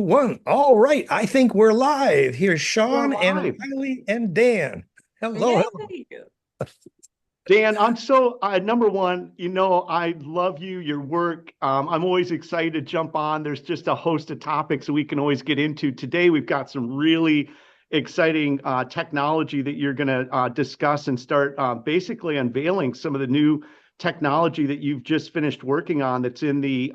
1. All right, I think we're live. Here's We're Sean and live. Riley and Dan. Hello, Yay! hello. Dan, I'm so, number one, I love you, your work. I'm always excited to jump on. There's just a host of topics that we can always get into. Today, we've got some really exciting technology that you're going to discuss and start basically unveiling some of the new technology that you've just finished working on that's in the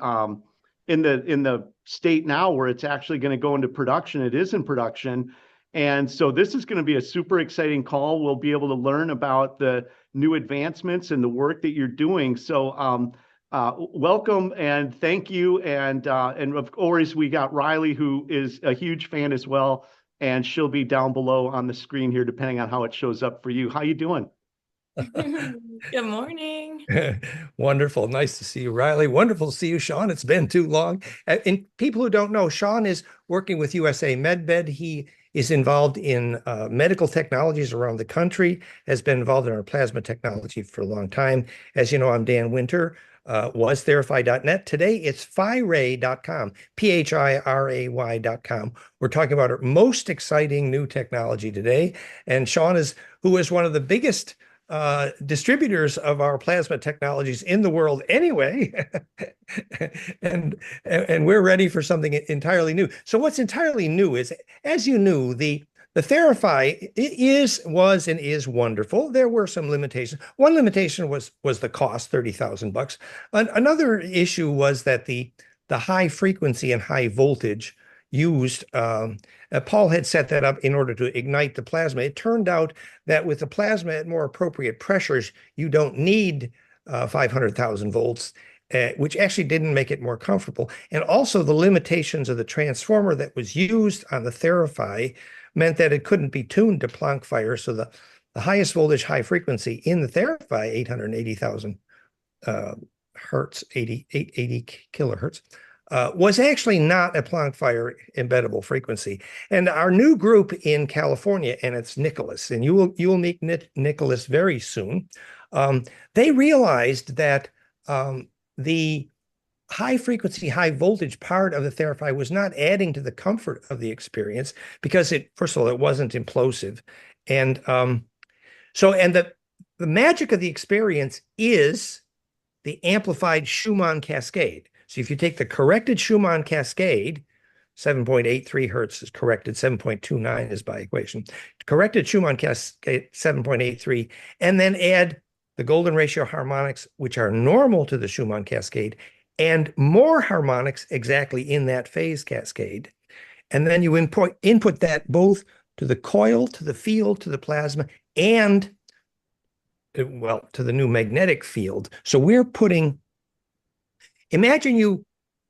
state now where it's actually going to go into production. It is in production. And so this is going to be a super exciting call. We'll be able to learn about the new advancements and the work that you're doing. So welcome and thank you. And of course, we got Riley, who is a huge fan as well. And she'll be down below on the screen here, depending on how it shows up for you. How you doing? Good morning. Wonderful. Nice to see you, Riley. Wonderful to see you, Sean. It's been too long. And people who don't know, Sean is working with USA MedBed. He is involved in medical technologies around the country, has been involved in our plasma technology for a long time. As you know, I'm Dan Winter, was Phiray.net. Today, it's Phiray.com, Phiray.com. We're talking about our most exciting new technology today. And Sean who is one of the biggest distributors of our plasma technologies in the world anyway. and we're ready for something entirely new. So what's entirely new is, as you knew, the Phiray was and is wonderful. There were some limitations. One limitation was the cost, $30,000. Another issue was that the high frequency and high voltage used, Paul had set that up in order to ignite the plasma. It turned out that with the plasma at more appropriate pressures, you don't need 500,000 volts, which actually didn't make it more comfortable. And also the limitations of the transformer that was used on the Phiray meant that it couldn't be tuned to Planck fire. So the highest voltage, high frequency in the Phiray, 880,000 hertz, 80 kilohertz, was actually not a Planck fire embeddable frequency. And our new group in California, and it's Nicholas, and you will meet Nicholas very soon. They realized that the high frequency, high voltage part of the Phiray was not adding to the comfort of the experience because first of all, it wasn't implosive. And the magic of the experience is the amplified Schumann cascade. So if you take the corrected Schumann cascade, 7.83 hertz is corrected, 7.29 is by equation, corrected Schumann cascade, 7.83, and then add the golden ratio harmonics, which are normal to the Schumann cascade, and more harmonics exactly in that phase cascade. And then you input that both to the coil, to the field, to the plasma, and, well, to the new magnetic field. So we're putting, imagine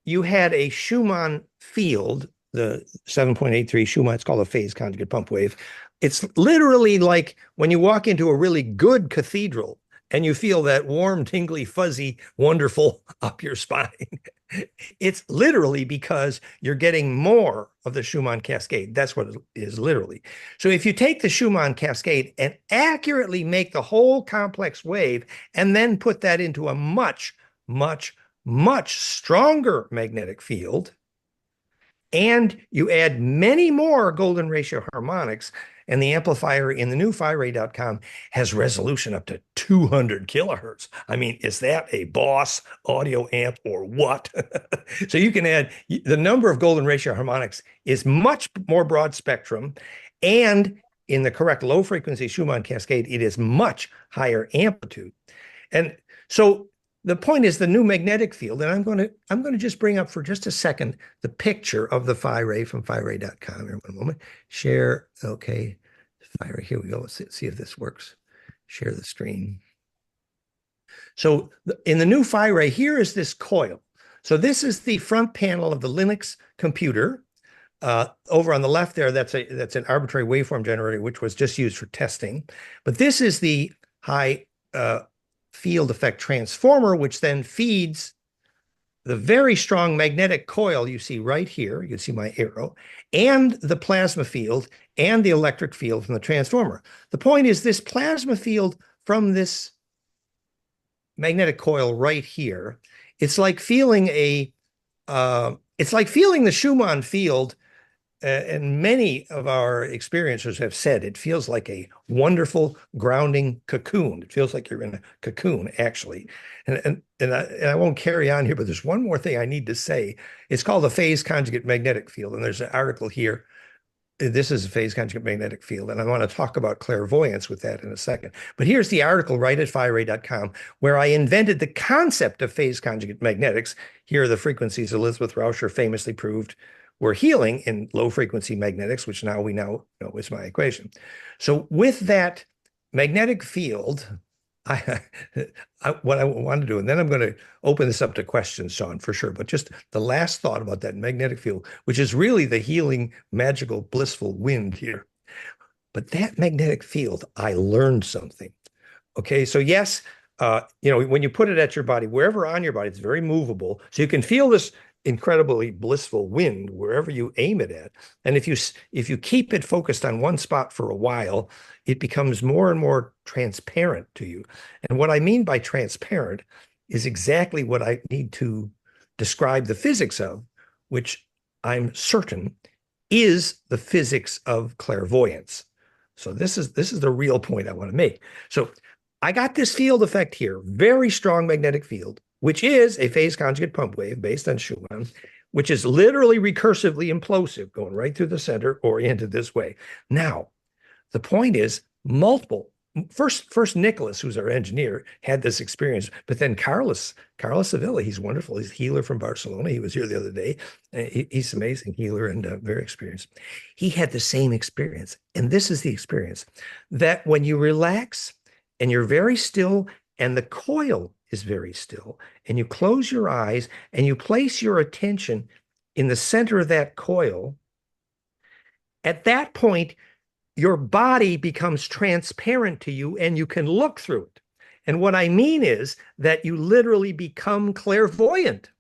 you had a Schumann field, the 7.83 Schumann, it's called a phase conjugate pump wave. It's literally like when you walk into a really good cathedral and you feel that warm, tingly, fuzzy, wonderful up your spine. It's literally because you're getting more of the Schumann cascade. That's what it is literally. So if you take the Schumann cascade and accurately make the whole complex wave and then put that into a much, much, much stronger magnetic field, and you add many more golden ratio harmonics, and the amplifier in the new Phiray.com has resolution up to 200 kilohertz. I mean, is that a boss audio amp or what? So you can add, the number of golden ratio harmonics is much more broad spectrum, and in the correct low frequency Schumann cascade, it is much higher amplitude. And so the point is the new magnetic field, and I'm going to just bring up for just a second the picture of the Phiray from Phiray.com. Here, one moment. Share. Okay, Phiray. Here we go. Let's see if this works. Share the screen. So in the new Phiray, here is this coil. So this is the front panel of the Linux computer. Over on the left there, that's an arbitrary waveform generator, which was just used for testing. But this is the high field effect transformer, which then feeds the very strong magnetic coil you see right here. You can see my arrow, and the plasma field and the electric field from the transformer. The point is this plasma field from this magnetic coil right here, it's like feeling a it's like feeling the Schumann field. And many of our experiencers have said it feels like a wonderful grounding cocoon. It feels like you're in a cocoon, actually. And I won't carry on here, but there's one more thing I need to say. It's called the phase conjugate magnetic field. And there's an article here. This is a phase conjugate magnetic field. And I want to talk about clairvoyance with that in a second. But here's the article right at Phiray.com, where I invented the concept of phase conjugate magnetics. Here are the frequencies Elizabeth Rauscher famously proved were healing in low frequency magnetics, which now we know is my equation. So with that magnetic field, what I want to do, and then I'm going to open this up to questions, Sean, for sure. But just the last thought about that magnetic field, which is really the healing, magical, blissful wind here. But that magnetic field, I learned something. Okay, so yes, when you put it at your body, wherever on your body, it's very movable. So you can feel this incredibly blissful wind wherever you aim it at. And if you keep it focused on one spot for a while, it becomes more and more transparent to you. And what I mean by transparent is exactly what I need to describe the physics of, which I'm certain is the physics of clairvoyance. So this is the real point I want to make. So I got this field effect here, very strong magnetic field, which is a phase conjugate pump wave based on Schumann, which is literally recursively implosive, going right through the center, oriented this way. Now, the point is multiple. First Nicholas, who's our engineer, had this experience, but then Carlos Sevilla, he's wonderful. He's a healer from Barcelona. He was here the other day. He's an amazing healer and very experienced. He had the same experience. And this is the experience that when you relax and you're very still and the coil is very still, and you close your eyes and you place your attention in the center of that coil, at that point, your body becomes transparent to you and you can look through it. And what I mean is that you literally become clairvoyant.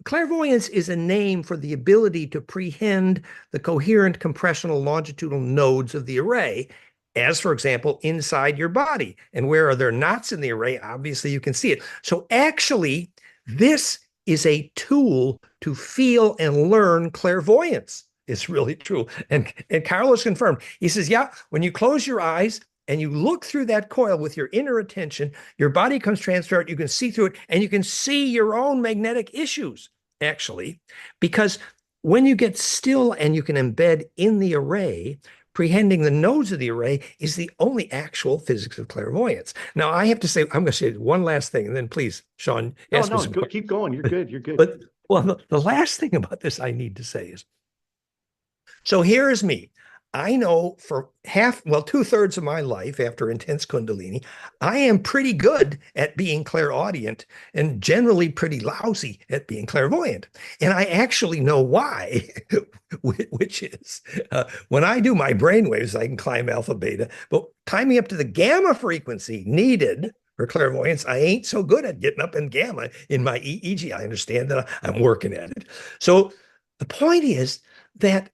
Clairvoyance is a name for the ability to prehend the coherent compressional longitudinal nodes of the array, as, for example, inside your body. And where are there knots in the array? Obviously, you can see it. So actually, this is a tool to feel and learn clairvoyance. It's really true. And Carlos confirmed. He says, yeah, when you close your eyes and you look through that coil with your inner attention, your body becomes transparent. You can see through it, and you can see your own magnetic issues, actually, because when you get still and you can embed in the array, prehending the nodes of the array is the only actual physics of clairvoyance. Now, I have to say, I'm going to say one last thing, and then please, Sean, ask me some questions. Keep going. You're good. You're good. But the last thing about this I need to say is, so here is me. I know for 2/3 of my life after intense Kundalini, I am pretty good at being clairaudient and generally pretty lousy at being clairvoyant. And I actually know why, which is when I do my brainwaves, I can climb alpha, beta, but climbing up to the gamma frequency needed for clairvoyance, I ain't so good at getting up in gamma in my EEG. I understand that I'm working at it. So the point is that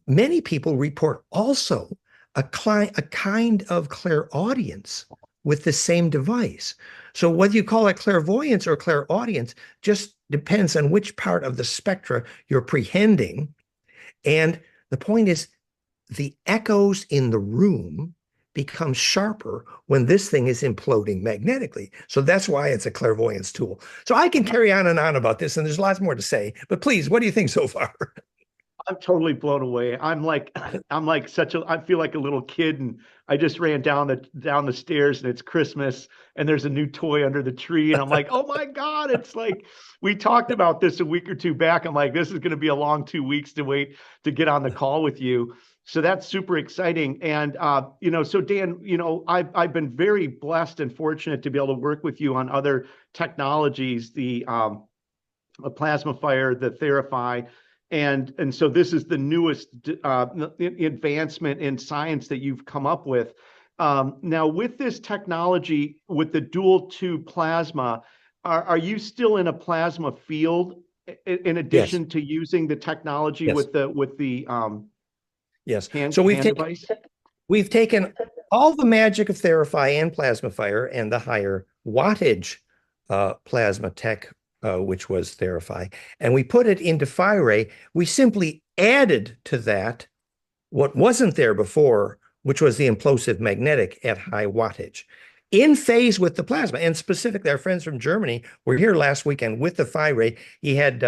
many people report also a kind of clairaudience with the same device. So whether you call it clairvoyance or clairaudience just depends on which part of the spectra you're prehending. And the point is, the echoes in the room become sharper when this thing is imploding magnetically. So that's why it's a clairvoyance tool. So I can carry on and on about this, and there's lots more to say. But please, what do you think so far? I'm totally blown away. I feel like a little kid, and I just ran down the stairs, and it's Christmas, and there's a new toy under the tree, and I'm like, oh my God, it's like we talked about this a week or two back. I'm like, this is going to be a long 2 weeks to wait to get on the call with you. So that's super exciting. And so Dan, I've been very blessed and fortunate to be able to work with you on other technologies, the plasma fire, the Therify. And so this is the newest advancement in science that you've come up with. Now, with this technology, with the dual tube plasma, are you still in a plasma field in addition to using the technology with the yes. hand, so device? We've taken all the magic of Therify and plasma fire and the higher wattage plasma tech which was Therify, and we put it into Phiray. We simply added to that what wasn't there before, which was the implosive magnetic at high wattage, in phase with the plasma. And specifically, our friends from Germany were here last weekend with the Phiray. He had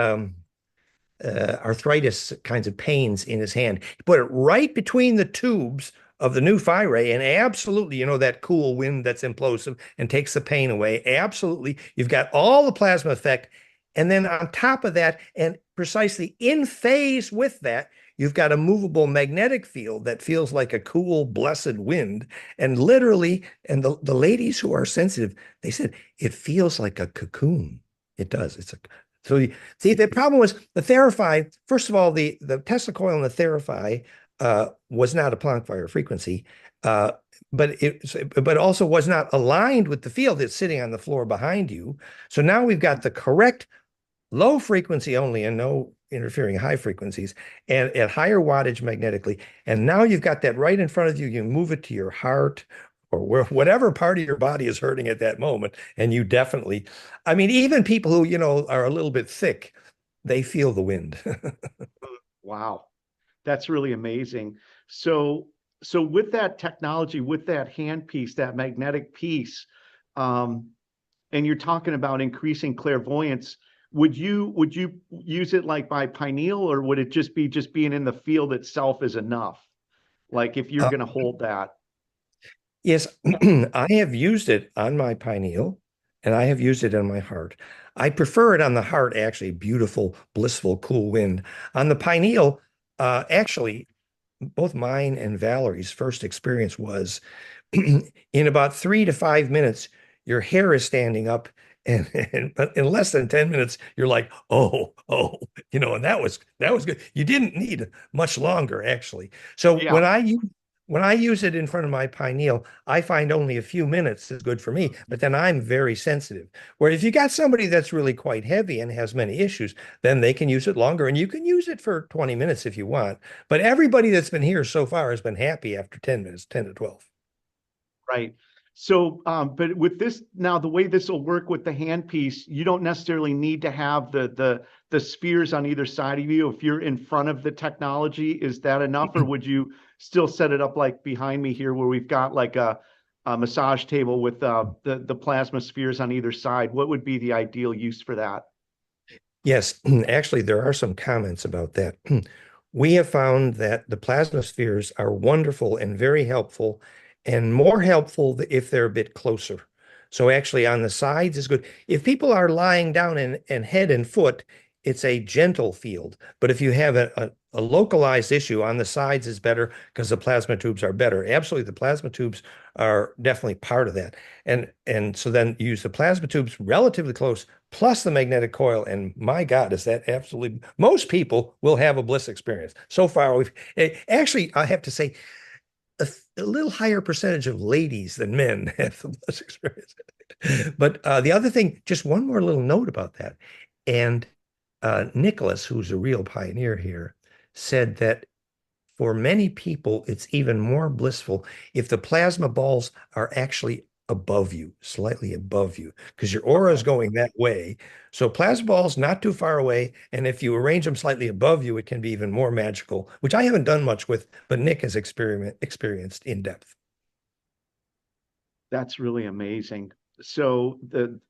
arthritis kinds of pains in his hand. He put it right between the tubes of the new Phiray, and absolutely, that cool wind that's implosive and takes the pain away. Absolutely. You've got all the plasma effect. And then on top of that, and precisely in phase with that, you've got a movable magnetic field that feels like a cool, blessed wind. And literally, and the ladies who are sensitive, they said, it feels like a cocoon. It does. So you see, the problem was the Therify. First of all, the Tesla coil in the Therify was not a Planck-Wire frequency, but also was not aligned with the field that's sitting on the floor behind you. So now we've got the correct low frequency only and no interfering high frequencies and at higher wattage magnetically. And now you've got that right in front of you. You move it to your heart or whatever part of your body is hurting at that moment. And you definitely, I mean, even people who, are a little bit thick, they feel the wind. Wow. That's really amazing. So with that technology, with that handpiece, that magnetic piece, and you're talking about increasing clairvoyance, would you use it like by pineal, or would it just being in the field itself is enough? Like if you're going to hold that? Yes, I have used it on my pineal and I have used it on my heart. I prefer it on the heart, actually, beautiful, blissful, cool wind. On the pineal, actually, both mine and Valerie's first experience was in about 3 to 5 minutes, your hair is standing up. And but in less than 10 minutes, you're like, oh, and that was good. You didn't need much longer, actually. So Yeah. when I use it in front of my pineal, I find only a few minutes is good for me, but then I'm very sensitive. Where if you got somebody that's really quite heavy and has many issues, then they can use it longer, and you can use it for 20 minutes if you want. But everybody that's been here so far has been happy after 10 minutes, 10 to 12. Right. So, but with this now, the way this will work with the handpiece, you don't necessarily need to have the spheres on either side of you. If you're in front of the technology, is that enough, or would you still set it up like behind me here, where we've got like a massage table with the plasma spheres on either side? What would be the ideal use for that? Yes, actually, there are some comments about that. We have found that the plasma spheres are wonderful and very helpful, and more helpful if they're a bit closer. So actually, on the sides is good. If people are lying down and head and foot, it's a gentle field. But if you have a localized issue, on the sides is better because the plasma tubes are better. Absolutely, the plasma tubes are definitely part of that. And so then use the plasma tubes relatively close, plus the magnetic coil. And my God, is that absolutely, most people will have a bliss experience. So far, actually, I have to say, a little higher percentage of ladies than men have the bliss experience. But the other thing, just one more little note about that. And Nicholas, who's a real pioneer here, said that for many people, it's even more blissful if the plasma balls are actually above you, slightly above you, because your aura is going that way. So plasma balls not too far away, and if you arrange them slightly above you, it can be even more magical, which I haven't done much with, but Nick has experienced in depth. That's really amazing. So the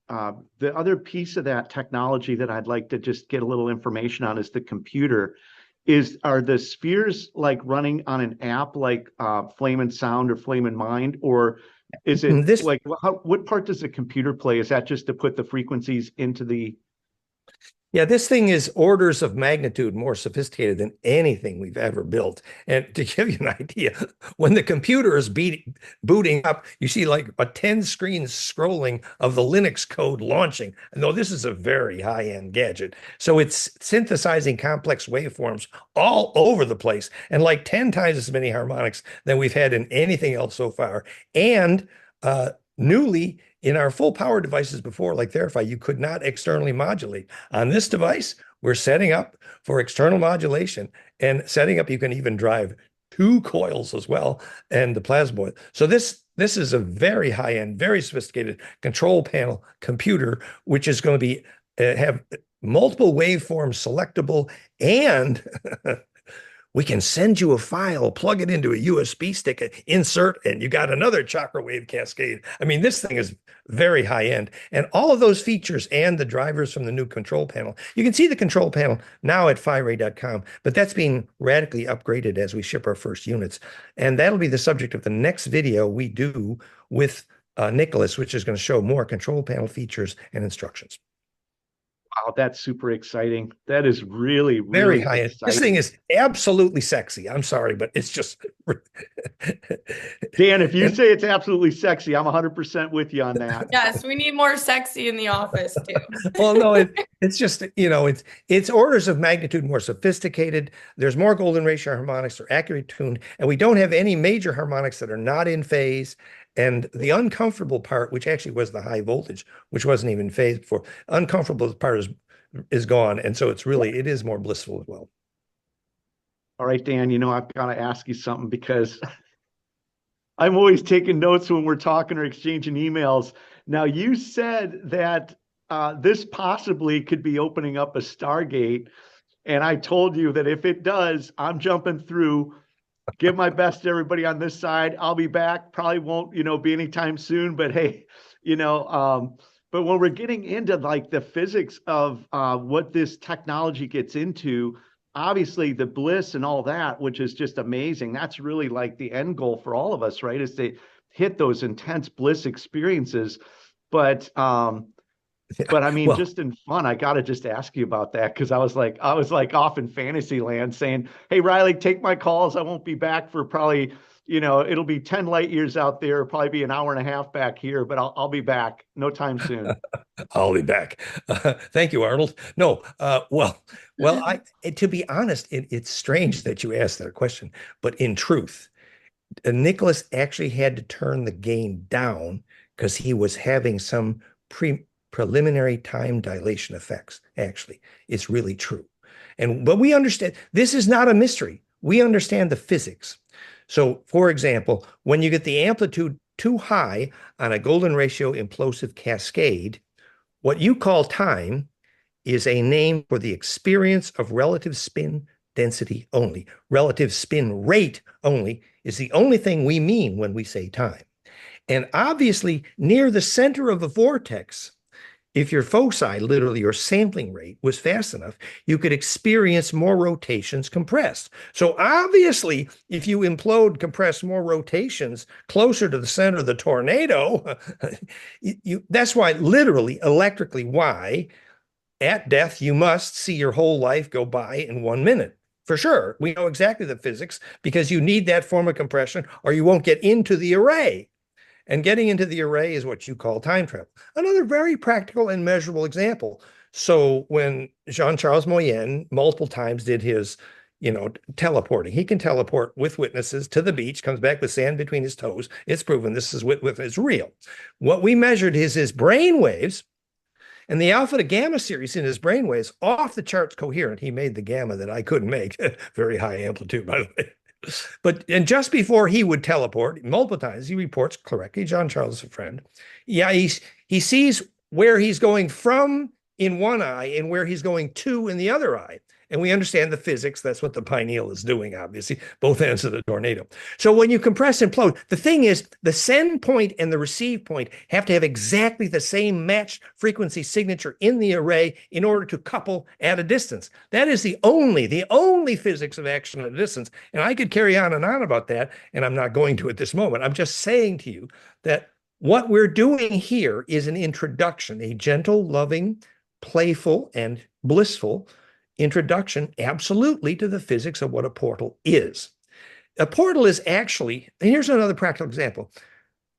other piece of that technology that I'd like to just get a little information on is the computer. Are the spheres like running on an app like Flame and Sound or Flame and Mind, or is it This like what part does the computer play? Is that just to put the frequencies into the? Yeah, this thing is orders of magnitude more sophisticated than anything we've ever built. And to give you an idea, when the computer is booting up, you see like a 10 screen scrolling of the Linux code launching. And though this is a very high-end gadget, so it's synthesizing complex waveforms all over the place and like 10 times as many harmonics than we've had in anything else so far. And newly, in our full power devices before, like Therify, you could not externally modulate. On this device, we're setting up for external modulation, and setting up, you can even drive 2 coils as well, and the plasma. So this is a very high-end, very sophisticated control panel computer, which is going to be have multiple waveforms selectable, and we can send you a file, plug it into a USB stick, insert, and you got another chakra wave cascade. I mean, this thing is very high end. And all of those features and the drivers from the new control panel. You can see the control panel now at Phiray.com, but that's being radically upgraded as we ship our first units. And that'll be the subject of the next video we do with Nicholas, which is going to show more control panel features and instructions. Wow, that's super exciting. That is really, Very really high end. exciting. This thing is absolutely sexy. I'm sorry, but it's just Dan, if you say it's absolutely sexy, I'm 100% with you on that. Yes, we need more sexy in the office too. Well, no, it's just, it's orders of magnitude more sophisticated. There's more golden ratio harmonics, they're accurately tuned, and we don't have any major harmonics that are not in phase. And the uncomfortable part, which actually was the high voltage, which wasn't even phase before, uncomfortable part is gone. And so it is more blissful as well. All right, Dan, I've got to ask you something because I'm always taking notes when we're talking or exchanging emails. Now, you said that this possibly could be opening up a Stargate. And I told you that if it does, I'm jumping through. Give my best to everybody on this side. I'll be back. Probably won't, be anytime soon. But hey, but when we're getting into like the physics of what this technology gets into, obviously the bliss and all that, which is just amazing. That's really like the end goal for all of us, right? Is to hit those intense bliss experiences. But I mean, just in fun, I got to just ask you about that because I was like off in fantasy land saying, "Hey, Riley, take my calls. I won't be back for probably, it'll be 10 light years out there, probably be an hour and a half back here, but I'll be back no time soon." I'll be back. Thank you, Arnold. No, to be honest, it's strange that you asked that question, but in truth, Nicholas actually had to turn the gain down because he was having some preliminary time dilation effects. Actually, it's really true. But we understand this is not a mystery. We understand the physics. So, for example, when you get the amplitude too high on a golden ratio implosive cascade, what you call time is a name for the experience of relative spin density only. Relative spin rate only is the only thing we mean when we say time. And obviously, near the center of the vortex, if your foci, literally your sampling rate, was fast enough, you could experience more rotations compressed. So obviously, if you compress more rotations closer to the center of the tornado, that's why, literally, electrically, why at death you must see your whole life go by in 1 minute. For sure, we know exactly the physics because you need that form of compression or you won't get into the array. And getting into the array is what you call time travel. Another very practical and measurable example. So when Jean-Charles Moyenne multiple times did his, teleporting, he can teleport with witnesses to the beach, comes back with sand between his toes. It's proven this is it's real. What we measured is his brain waves, and the alpha to gamma series in his brain waves, off the charts coherent. He made the gamma that I couldn't make. Very high amplitude, by the way. And just before he would teleport, multiple times, he reports correctly, John Charles is a friend. Yeah, he sees where he's going from in one eye and where he's going to in the other eye. And we understand the physics. That's what the pineal is doing, obviously, both ends of the tornado. So when you compress and implode, the thing is the send point and the receive point have to have exactly the same matched frequency signature in the array in order to couple at a distance. That is the only physics of action at a distance. And I could carry on and on about that, and I'm not going to at this moment. I'm just saying to you that what we're doing here is an introduction, a gentle, loving, playful, and blissful introduction, absolutely, to the physics of what a portal is. A portal is actually, and here's another practical example.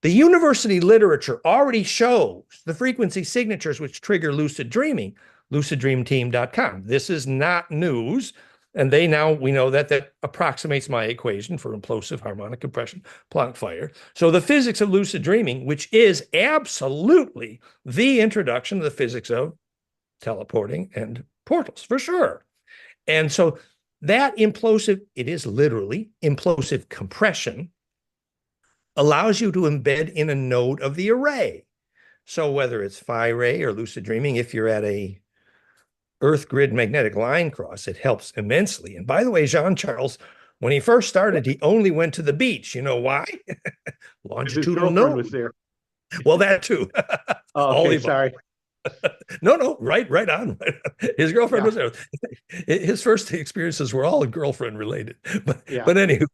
The university literature already shows the frequency signatures which trigger lucid dreaming, luciddreamteam.com. This is not news. And we know that approximates my equation for implosive harmonic compression, Planck fire. So the physics of lucid dreaming, which is absolutely the introduction to the physics of teleporting and portals, for sure. And so that it is literally implosive compression, allows you to embed in a node of the array. So whether it's Phiray or lucid dreaming, if you're at a Earth grid magnetic line cross, it helps immensely. And by the way, Jean-Charles, when he first started, he only went to the beach. You know why? Because his Longitudinal girlfriend node. was there. Well, that too. Oh, All okay, the above. sorry. No, right on. His girlfriend Yeah. was there. His first experiences were all girlfriend related. Yeah. But anywho,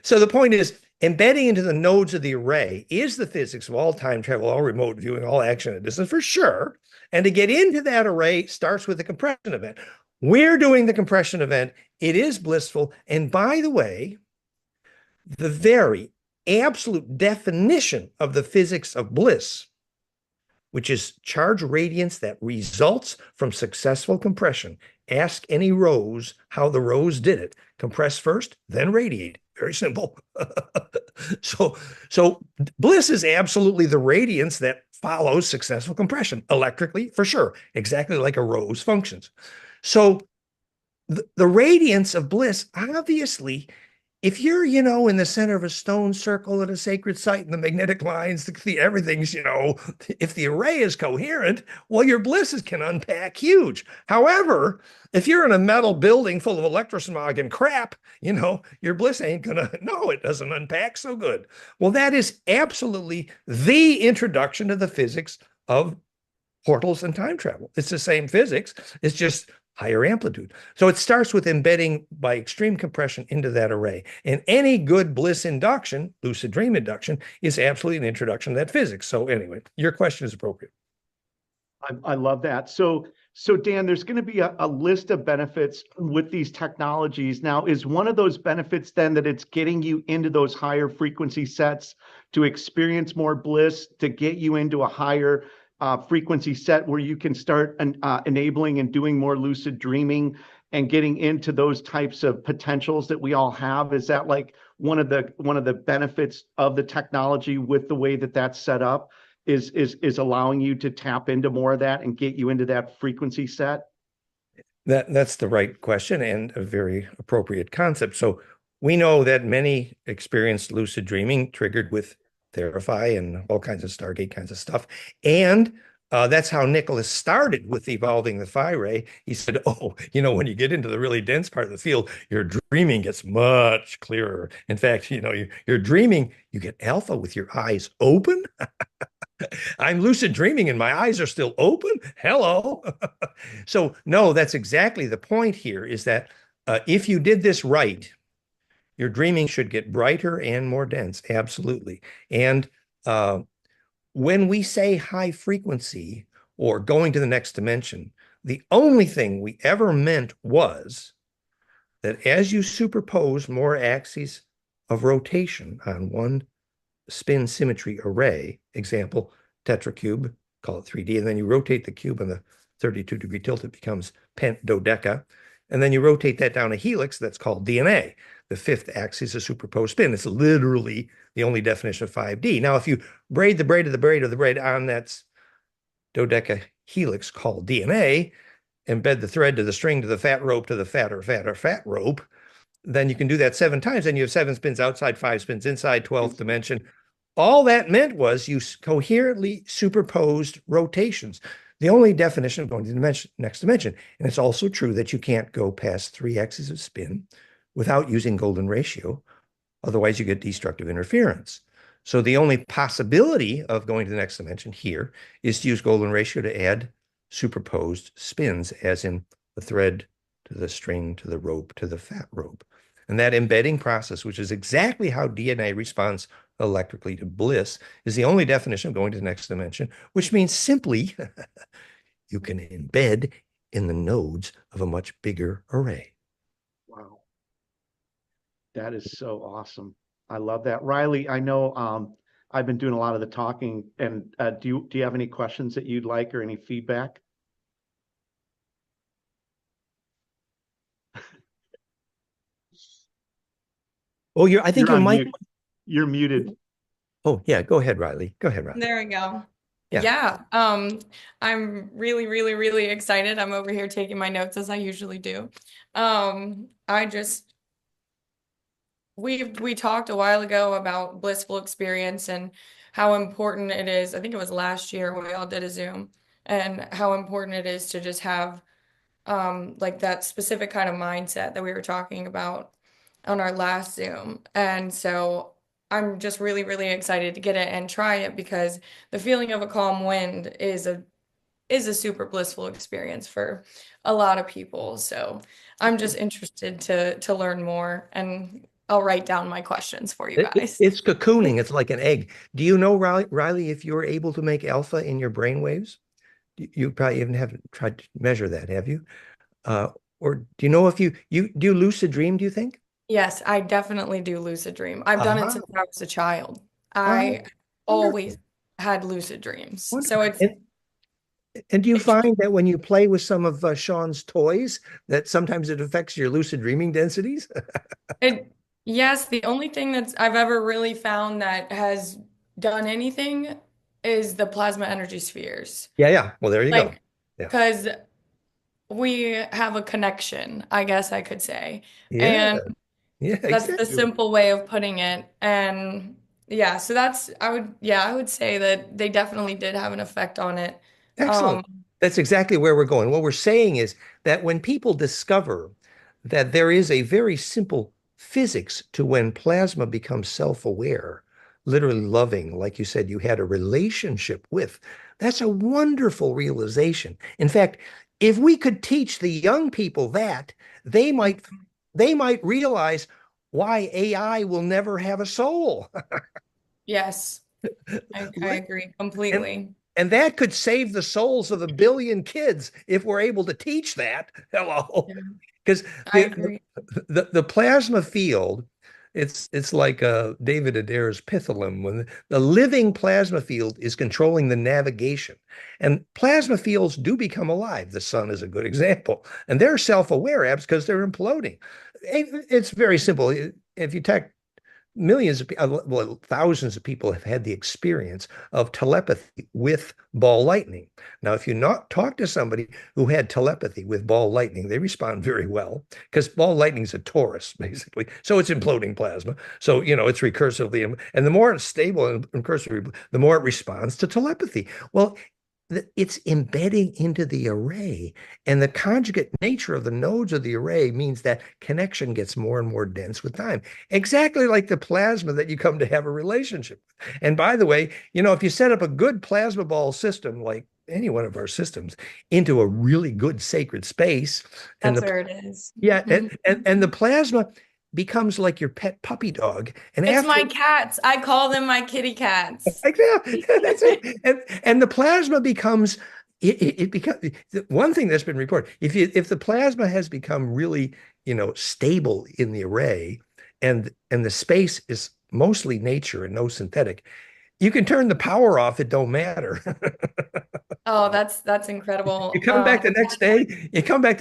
so the point is, embedding into the nodes of the array is the physics of all time travel, all remote viewing, all action at distance for sure. And to get into that array starts with the compression event. We're doing the compression event. It is blissful. And by the way, the very absolute definition of the physics of bliss, which is charge radiance that results from successful compression. Ask any rose how the rose did it. Compress first, then radiate. Very simple. So bliss is absolutely the radiance that follows successful compression, electrically, for sure, exactly like a rose functions. So the radiance of bliss, obviously, if you're, in the center of a stone circle at a sacred site and the magnetic lines, everything's, if the array is coherent, well, your blisses can unpack huge. However, if you're in a metal building full of electrosmog and crap, your bliss ain't gonna, no, it doesn't unpack so good. Well, that is absolutely the introduction to the physics of portals and time travel. It's the same physics. It's just higher amplitude. So it starts with embedding by extreme compression into that array. And any good bliss induction, lucid dream induction, is absolutely an introduction to that physics. So anyway, your question is appropriate. I love that. So Dan, there's going to be a list of benefits with these technologies. Now, is one of those benefits then that it's getting you into those higher frequency sets to experience more bliss, to get you into a higher frequency set where you can start enabling and doing more lucid dreaming and getting into those types of potentials that we all have? Is that like one of the benefits of the technology with the way that that's set up? Is allowing you to tap into more of that and get you into that frequency set? That's the right question and a very appropriate concept. So we know that many experienced lucid dreaming triggered with Therify and all kinds of Stargate kinds of stuff. And that's how Nicholas started with evolving the Phiray. He said, when you get into the really dense part of the field, your dreaming gets much clearer. In fact, you're dreaming, you get alpha with your eyes open. I'm lucid dreaming and my eyes are still open. Hello. So no, that's exactly the point here is that if you did this right, your dreaming should get brighter and more dense. Absolutely. And when we say high frequency or going to the next dimension, the only thing we ever meant was that as you superpose more axes of rotation on one spin symmetry array, example, tetracube, call it 3D, and then you rotate the cube on the 32-degree tilt, it becomes pentadodeca, and then you rotate that down a helix, that's called DNA. The fifth axis is superposed spin. It's literally the only definition of 5D. Now, if you braid the braid of the braid of the braid on that dodeca helix called DNA, embed the thread to the string to the fat rope to the fat rope, then you can do that 7 times, and you have 7 spins outside, 5 spins inside, 12th dimension. All that meant was you coherently superposed rotations. The only definition of going to the next dimension. And it's also true that you can't go past 3 axes of spin without using golden ratio. Otherwise, you get destructive interference. So the only possibility of going to the next dimension here is to use golden ratio to add superposed spins, as in the thread to the string to the rope to the fat rope. And that embedding process, which is exactly how DNA responds electrically to bliss, is the only definition of going to the next dimension, which means simply you can embed in the nodes of a much bigger array. Wow. That is so awesome. I love that. Riley, I know I've been doing a lot of the talking, and do you have any questions that you'd like or any feedback? Oh, I think your mic. You're muted. Oh, yeah. Go ahead, Riley. Go ahead, Riley. There we go. Yeah. I'm really, really, really excited. I'm over here taking my notes as I usually do. We talked a while ago about blissful experience and how important it is. I think it was last year when we all did a Zoom, and how important it is to just have like that specific kind of mindset that we were talking about on our last Zoom. And so I'm just really, really excited to get it and try it because the feeling of a calm wind is a super blissful experience for a lot of people. So I'm just interested to learn more, and I'll write down my questions for you guys. It's cocooning. It's like an egg. Do you know, Riley, if you're able to make alpha in your brain waves? You probably even haven't tried to measure that, have you? Uh, or do you know if you do lucid dream, do you think? Yes, I definitely do lucid dream. I've done it Uh-huh. since I was a child. Oh, I always wonderful. had lucid dreams. So Wonderful. it's And do you it, find that when you play with some of Sean's toys, that sometimes it affects your lucid dreaming densities? it yes, the only thing that's I've ever really found that has done anything is the plasma energy spheres. Yeah, yeah. Well, there you go. Like, Yeah. because we have a connection, I guess I could say. Yeah. And Yeah, that's the exactly. simple way of putting it. And yeah, so I would say that they definitely did have an effect on it. Excellent. Um, That's exactly where we're going. What we're saying is that when people discover that there is a very simple physics to when plasma becomes self-aware, literally loving, like you said, you had a relationship with, that's a wonderful realization. In fact, if we could teach the young people that, they might they might realize why AI will never have a soul. yes, I agree And completely. and that could save the souls of a billion kids if we're able to teach that. Hello. Yeah, Because I the, agree. the plasma field, it's like David Adair's pithalum, when the living plasma field is controlling the navigation. And plasma fields do become alive. The sun is a good example. And they're self-aware apps because they're imploding. It's very simple. If you take millions of well, thousands of people have had the experience of telepathy with ball lightning. Now, if you not talk to somebody who had telepathy with ball lightning, they respond very well because ball lightning is a torus, basically. So it's imploding plasma. So, it's recursively, and the more it's stable and recursive, the more it responds to telepathy. Well, it's embedding into the array. And the conjugate nature of the nodes of the array means that connection gets more and more dense with time, exactly like the plasma that you come to have a relationship with. And by the way, if you set up a good plasma ball system, like any one of our systems, into a really good sacred space, and That's the where it is. yeah, Mhm. and the plasma becomes like your pet puppy dog. And It's after my cats. I call them my kitty cats. like that. That's it. And the plasma becomes it becomes one thing that's been reported. If the plasma has become really, stable in the array and the space is mostly nature and no synthetic, you can turn the power off, it don't matter. Oh, that's incredible. You come back the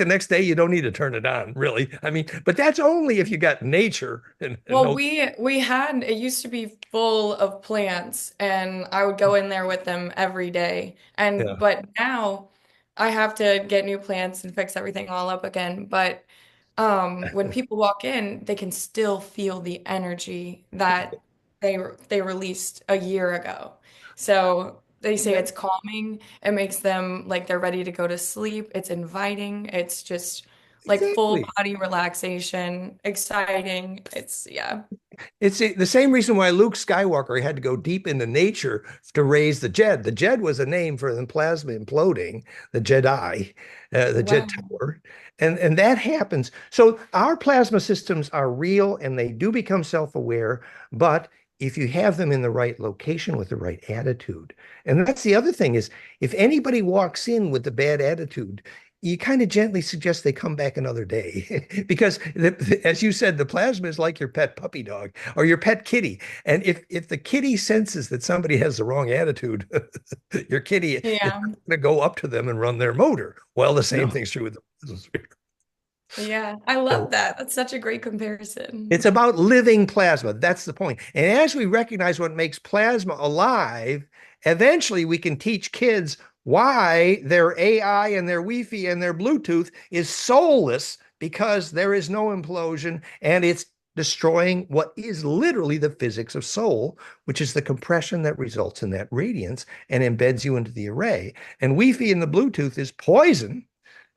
next day, you don't need to turn it on, really. I mean, but that's only if you got nature and Well, no. we had it used to be full of plants, and I would go in there with them every day. And Yeah, but now I have to get new plants and fix everything all up again. But when people walk in, they can still feel the energy that they released a year ago. So they say yeah, it's calming. It makes them like they're ready to go to sleep. It's inviting. It's just like full exactly. body relaxation, exciting. Yeah. It's the same reason why Luke Skywalker had to go deep into nature to raise the Jed. The Jed was a name for the plasma imploding, the Jedi, the Jed Wow. Tower, and that happens. So our plasma systems are real and they do become self-aware, but if you have them in the right location with the right attitude, and that's the other thing is if anybody walks in with the bad attitude, you kind of gently suggest they come back another day because as you said, the plasma is like your pet puppy dog or your pet kitty. And if the kitty senses that somebody has the wrong attitude, your kitty is Yeah. going to go up to them and run their motor. Well, the same No. thing's true with the plasma sphere. Yeah. I love So that. That's such a great it's comparison. about living plasma. That's the point. And as we recognize what makes plasma alive, eventually we can teach kids why their AI and their Wi-Fi and their Bluetooth is soulless because there is no implosion and it's destroying what is literally the physics of soul, which is the compression that results in that radiance and embeds you into the array. And Wi-Fi and the Bluetooth is poison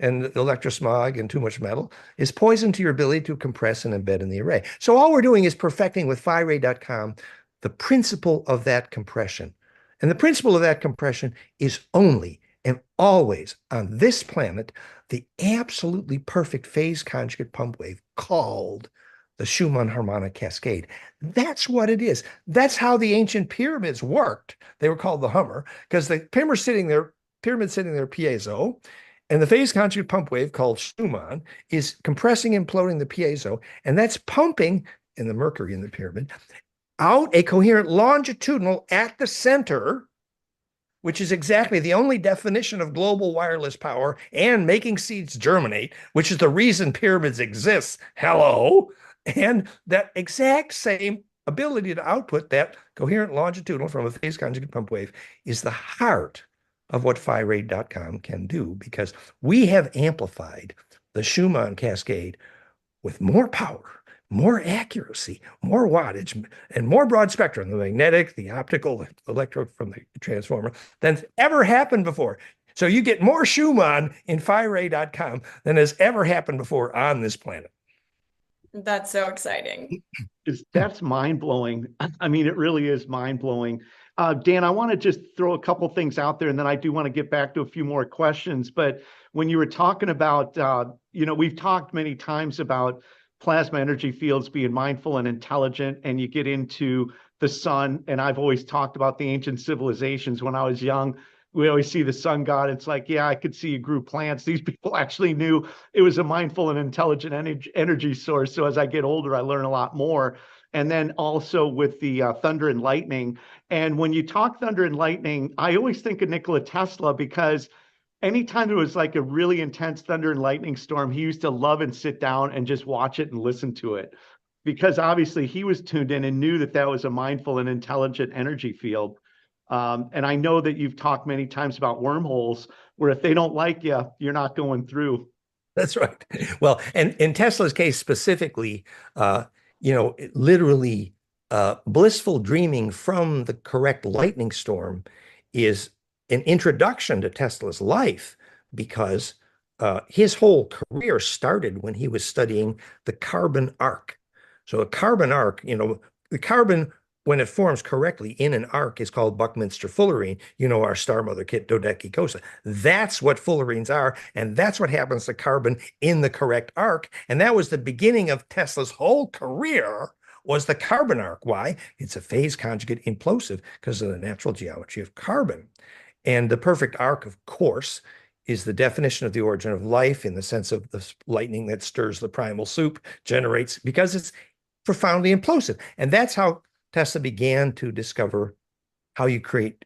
and the electrosmog and too much metal is poison to your ability to compress and embed in the array. So all we're doing is perfecting with Phiray.com the principle of that compression. And the principle of that compression is only and always on this planet the absolutely perfect phase conjugate pump wave called the Schumann harmonic cascade. That's what it is. That's how the ancient pyramids worked. They were called the Hummer because the pyramid sitting there piezo, and the phase conjugate pump wave called Schumann is compressing and imploding the piezo, and that's pumping in the mercury in the pyramid out a coherent longitudinal at the center, which is exactly the only definition of global wireless power and making seeds germinate, which is the reason pyramids exist. Hello. And that exact same ability to output that coherent longitudinal from a phase conjugate pump wave is the heart of what Phiray.com can do, because we have amplified the Schumann cascade with more power, more accuracy, more wattage, and more broad spectrum, the magnetic, the optical, the electro from the transformer, than ever happened before. So you get more Schumann in Phiray.com than has ever happened before on this planet. That's so exciting. That's mind-blowing. I mean, it really is mind-blowing. Dan, I want to just throw a couple things out there, and then I do want to get back to a few more questions. But when you were talking about, we've talked many times about plasma energy fields being mindful and intelligent, and you get into the sun. And I've always talked about the ancient civilizations. When I was young, we always see the sun god. It's like, yeah, I could see you grew plants. These people actually knew it was a mindful and intelligent energy source. So as I get older, I learn a lot more. And then also with the thunder and lightning. And when you talk thunder and lightning, I always think of Nikola Tesla, because anytime there was like a really intense thunder and lightning storm, he used to love and sit down and just watch it and listen to it, because obviously he was tuned in and knew that that was a mindful and intelligent energy field. And I know that you've talked many times about wormholes, where if they don't like you, you're not going through. That's right. Well, and in Tesla's case specifically, literally blissful dreaming from the correct lightning storm is an introduction to Tesla's life, because his whole career started when he was studying the carbon arc. So a carbon arc, the carbon, when it forms correctly in an arc, is called Buckminster fullerene, our star mother kit dodecacosa. That's what fullerenes are, and that's what happens to carbon in the correct arc. And that was the beginning of Tesla's whole career, was the carbon arc. Why? It's a phase conjugate implosive because of the natural geometry of carbon. And the perfect arc, of course, is the definition of the origin of life, in the sense of the lightning that stirs the primal soup generates, because it's profoundly implosive. And that's how Tesla began to discover how you create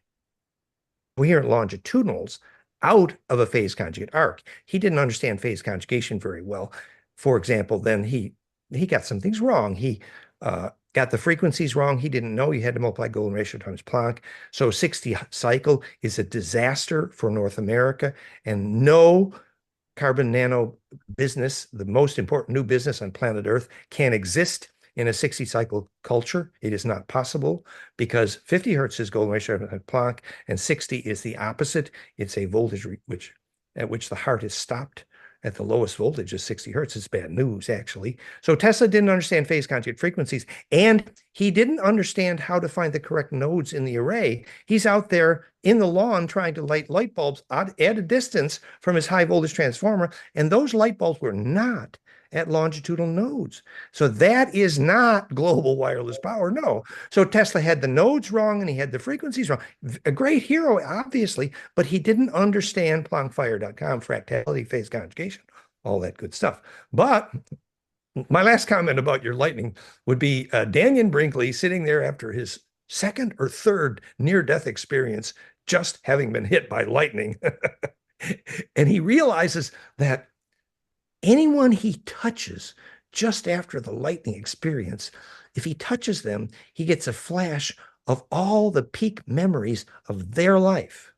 coherent longitudinals out of a phase conjugate arc. He didn't understand phase conjugation very well. For example, then he got some things wrong. He got the frequencies wrong. He didn't know you had to multiply golden ratio times Planck. So 60 cycle is a disaster for North America, and no carbon nano business, the most important new business on planet Earth, can exist in a 60 cycle culture. It is not possible, because 50 hertz is golden ratio times Planck, and 60 is the opposite. It's a voltage at which the heart is stopped. At the lowest voltage is 60 hertz. It's bad news, actually. So Tesla didn't understand phase conjugate frequencies, and he didn't understand how to find the correct nodes in the array. He's out there in the lawn trying to light light bulbs at a distance from his high voltage transformer, and those light bulbs were not at longitudinal nodes. So that is not global wireless power, no. So Tesla had the nodes wrong, and he had the frequencies wrong. A great hero, obviously, but he didn't understand PlanckFire.com, fractality, phase conjugation, all that good stuff. But my last comment about your lightning would be Daniel Brinkley sitting there after his second or third near-death experience, just having been hit by lightning. And he realizes that anyone he touches just after the lightning experience, if he touches them, he gets a flash of all the peak memories of their life.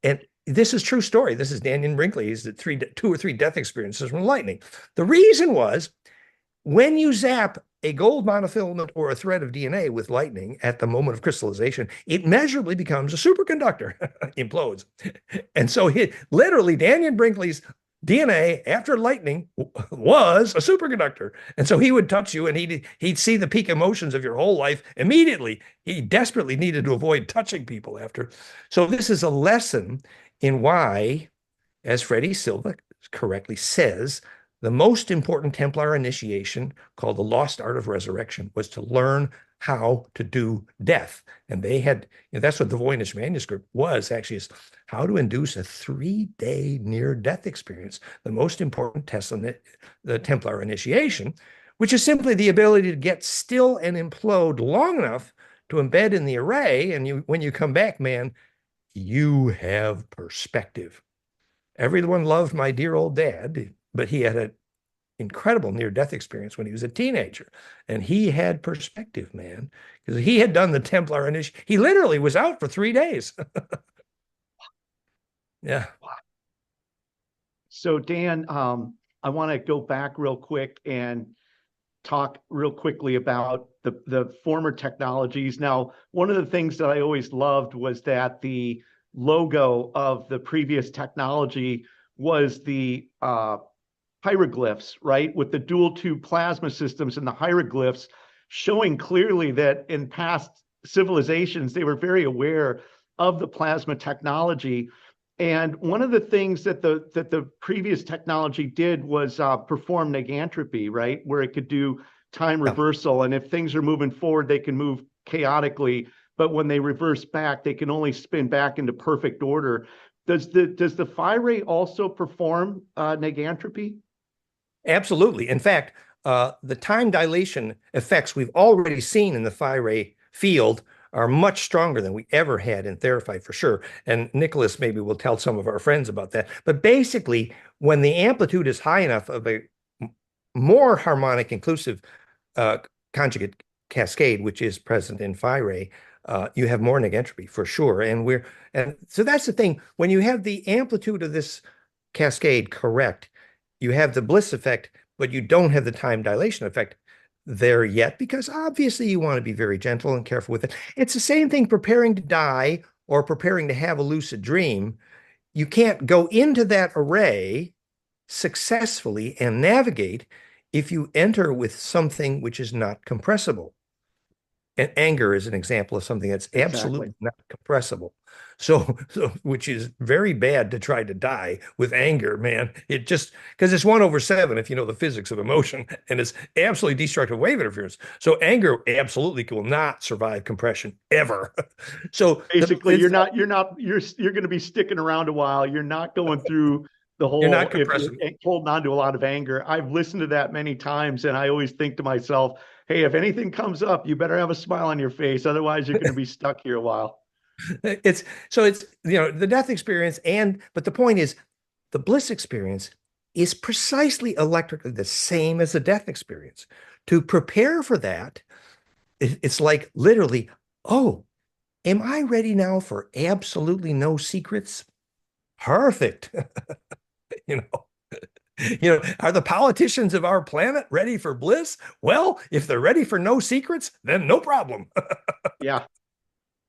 And this is true story. This is Daniel Brinkley. He's at 2 or 3 death experiences from lightning. The reason was, when you zap a gold monofilament or a thread of DNA with lightning at the moment of crystallization, it measurably becomes a superconductor, implodes. And so literally Daniel Brinkley's DNA after lightning was a superconductor. And so he would touch you and he'd see the peak emotions of your whole life immediately. He desperately needed to avoid touching people after. So this is a lesson in why, as Freddie Silva correctly says, the most important Templar initiation, called the Lost Art of Resurrection, was to learn how to do death. And they had, that's what the Voynich manuscript was actually, is how to induce a 3-day near-death experience, the most important test on the Templar initiation, which is simply the ability to get still and implode long enough to embed in the array. And when you come back, man, you have perspective. Everyone loved my dear old dad, but he had an incredible near-death experience when he was a teenager. And he had perspective, man, because he had done the Templar initiation. He literally was out for 3 days. Yeah. So Dan, I want to go back real quick and talk real quickly about the former technologies. Now, one of the things that I always loved was that the logo of the previous technology was the hieroglyphs, right? With the dual tube plasma systems and the hieroglyphs showing clearly that in past civilizations, they were very aware of the plasma technology. And one of the things that the previous technology did was perform negantropy, right? Where it could do time reversal. And if things are moving forward, they can move chaotically. But when they reverse back, they can only spin back into perfect order. Does the Phiray also perform negantropy? Absolutely. In fact, the time dilation effects we've already seen in the Phiray field are much stronger than we ever had in Therapy for sure. And Nicholas maybe will tell some of our friends about that. But basically, when the amplitude is high enough of a more harmonic inclusive conjugate cascade, which is present in Phiray, you have more negentropy for sure. And so that's the thing. When you have the amplitude of this cascade correct, you have the Bliss effect, but you don't have the time dilation effect there yet, because obviously you want to be very gentle and careful with it. It's the same thing preparing to die or preparing to have a lucid dream. You can't go into that array successfully and navigate if you enter with something which is not compressible. And anger is an example of something that's absolutely not compressible. So, which is very bad to try to die with anger, man. It just, because it's 1/7 if you know the physics of emotion, and it's absolutely destructive wave interference. So anger absolutely will not survive compression ever. So basically, you're going to be sticking around a while. You're not going through the whole, you're not if compressing. you're holding on to a lot of anger. I've listened to that many times, and I always think to myself, hey, if anything comes up, you better have a smile on your face. Otherwise, you're going to be stuck here a while. It's the death experience, but the point is the Bliss experience is precisely electrically the same as the death experience. To prepare for that, it's like literally, oh, am I ready now for absolutely no secrets? Perfect. you know are the politicians of our planet ready for bliss? Well, if they're ready for no secrets, then no problem. Yeah.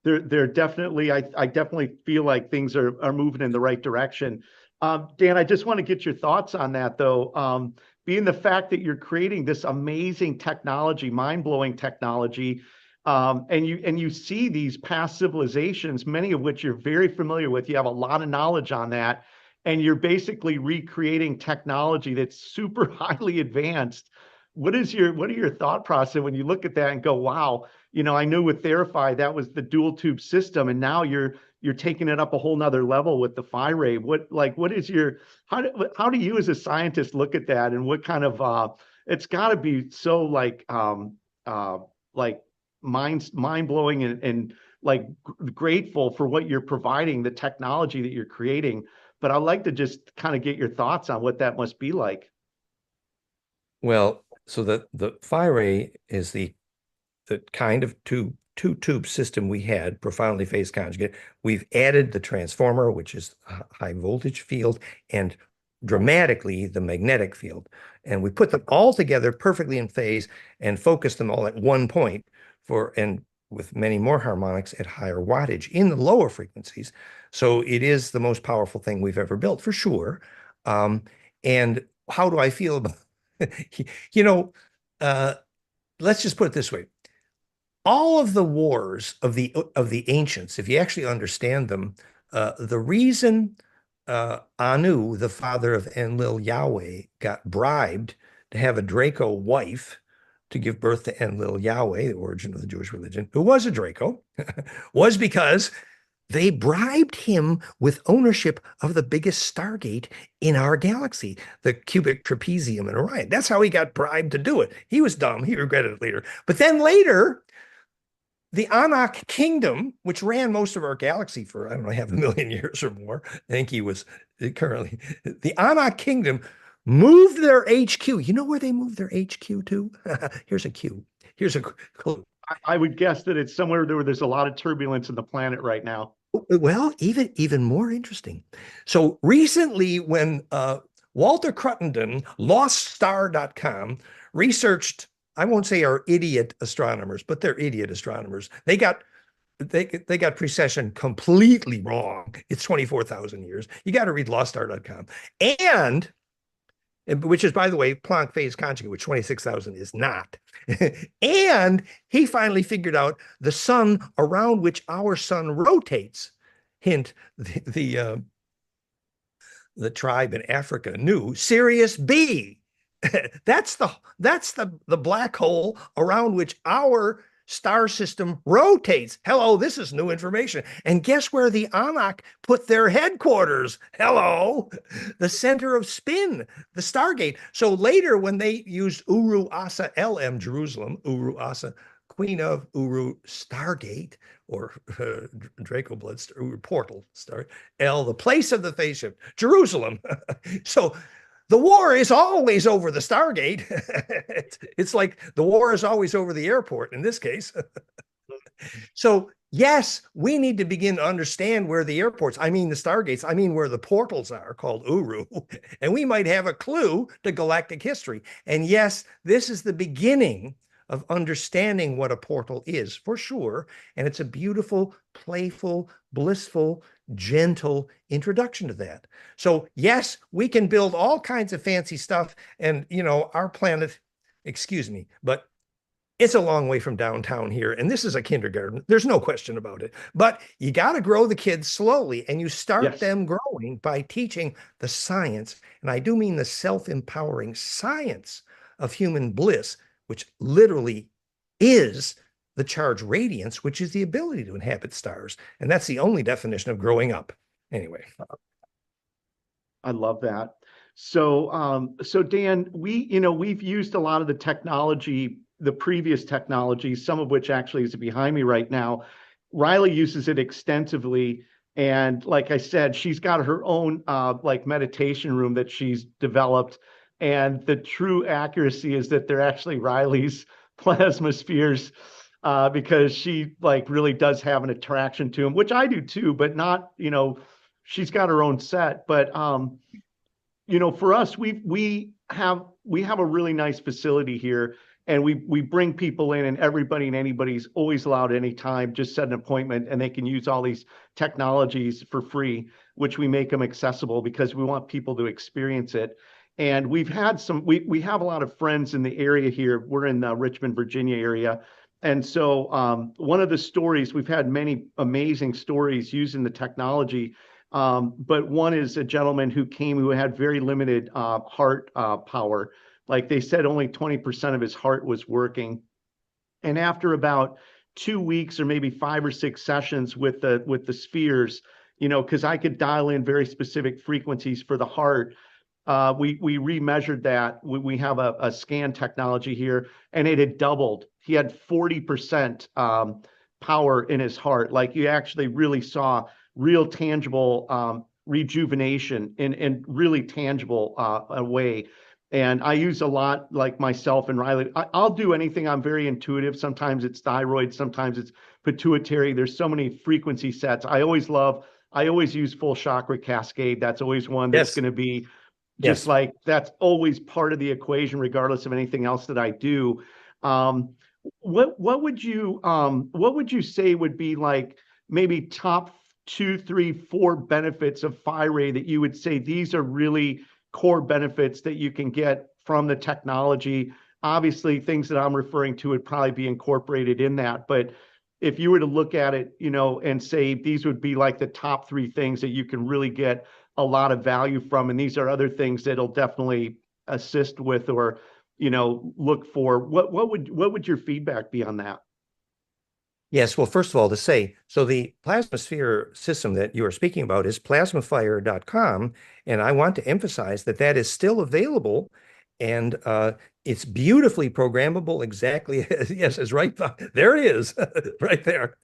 They're definitely, I definitely feel like things are moving in the right direction. Dan, I just want to get your thoughts on that, though. Being the fact that you're creating this amazing technology, mind-blowing technology, and you see these past civilizations, many of which you're very familiar with. You have a lot of knowledge on that, and you're basically recreating technology that's super highly advanced. What are your thought process when you look at that and go, wow? I knew with Therapy that was the dual tube system, and now you're taking it up a whole nother level with the Phiray. How do you as a scientist look at that, and what kind of it's got to be so like mind blowing and like grateful for what you're providing, the technology that you're creating. But I'd like to just kind of get your thoughts on what that must be like. Well, so the Phiray is the kind of two tube system we had, profoundly phase conjugate. We've added the transformer, which is a high voltage field, and dramatically the magnetic field. And we put them all together perfectly in phase and focus them all at one point and with many more harmonics at higher wattage in the lower frequencies. So it is the most powerful thing we've ever built for sure. And how do I feel about you know, let's just put it this way. All of the wars of the ancients, if you actually understand them, the reason Anu, the father of Enlil Yahweh, got bribed to have a Draco wife to give birth to Enlil Yahweh, the origin of the Jewish religion, who was a Draco, was because they bribed him with ownership of the biggest stargate in our galaxy, the cubic trapezium in Orion. That's how he got bribed to do it. He was dumb. He regretted it later. But then later, the Anak kingdom, which ran most of our galaxy for, I don't know, half a million years or more, I think he was currently, the Anak kingdom moved their HQ. You know where they moved their HQ to? Here's a cue. Here's a clue. I would guess that it's somewhere where there's a lot of turbulence in the planet right now. Well, even more interesting. So recently, when Walter Cruttenden, LostStar.com, researched, I won't say our idiot astronomers, but they're idiot astronomers. They got precession completely wrong. It's 24,000 years. You got to read LostStar.com. And which is, by the way, Planck phase conjugate, which 26,000 is not. And he finally figured out the sun around which our sun rotates. Hint, the tribe in Africa knew Sirius B. That's the black hole around which our star system rotates. Hello, this is new information. And guess where the Anak put their headquarters? Hello, the center of spin, the Stargate. So later, when they used Uru Asa LM, Jerusalem, Uru Asa, Queen of Uru Stargate, or Draco Blood Star, Uru Portal Star, L, the place of the phase shift, Jerusalem. So the war is always over the Stargate. It's like the war is always over the airport in this case. So yes, we need to begin to understand where the airports, I mean the Stargates, I mean where the portals are, called Uru, and we might have a clue to galactic history. And yes, this is the beginning of understanding what a portal is, for sure. And it's a beautiful, playful, blissful, gentle introduction to that. So yes, we can build all kinds of fancy stuff. And, our planet, excuse me, but it's a long way from downtown here. And this is a kindergarten. There's no question about it. But you got to grow the kids slowly. And you start them growing by teaching the science. And I do mean the self-empowering science of human bliss, which literally is the charged radiance, which is the ability to inhabit stars. And that's the only definition of growing up. Anyway. I love that. So, so Dan, we've used a lot of the technology, the previous technology, some of which actually is behind me right now. Riley uses it extensively. And like I said, she's got her own meditation room that she's developed. And the true accuracy is that they're actually Riley's plasma spheres, because she really does have an attraction to them, which I do too, but not, she's got her own set. But for us, we have a really nice facility here, and we bring people in, and everybody and anybody's always allowed anytime, just set an appointment, and they can use all these technologies for free, which we make them accessible because we want people to experience it. And we've had we have a lot of friends in the area here. We're in the Richmond, Virginia area. And so one of the stories, we've had many amazing stories using the technology. But one is a gentleman who came who had very limited heart power. Like they said, only 20% of his heart was working. And after about 2 weeks or maybe 5 or 6 sessions with the spheres, because I could dial in very specific frequencies for the heart, we remeasured that. We have a scan technology here, and it had doubled. He had 40% power in his heart. Like you actually really saw real tangible rejuvenation in really tangible a way. And I use a lot, like myself and Riley. I'll do anything. I'm very intuitive. Sometimes it's thyroid, sometimes it's pituitary. There's so many frequency sets. I always use full chakra cascade. That's always one that's going to be just like, that's always part of the equation, regardless of anything else that I do. What would you say would be like maybe top 2, 3, 4 benefits of Phiray that you would say these are really core benefits that you can get from the technology. Obviously, things that I'm referring to would probably be incorporated in that. But if you were to look at it, and say these would be like the top three things that you can really get a lot of value from, and these are other things that'll definitely assist with or, look for, what would your feedback be on that? Yes, well, first of all, to say, so the plasma sphere system that you are speaking about is plasmafire.com, and I want to emphasize that that is still available, and it's beautifully programmable exactly as, yes, it's right there it is, right there.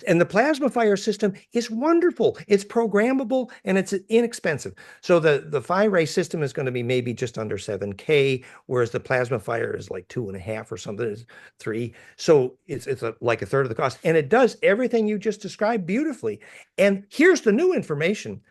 And the plasma fire system is wonderful. It's programmable and it's inexpensive. So the Phiray system is going to be maybe just under 7K, whereas the plasma fire is like 2.5 or something, it's 3. So it's like a third of the cost. And it does everything you just described beautifully. And here's the new information.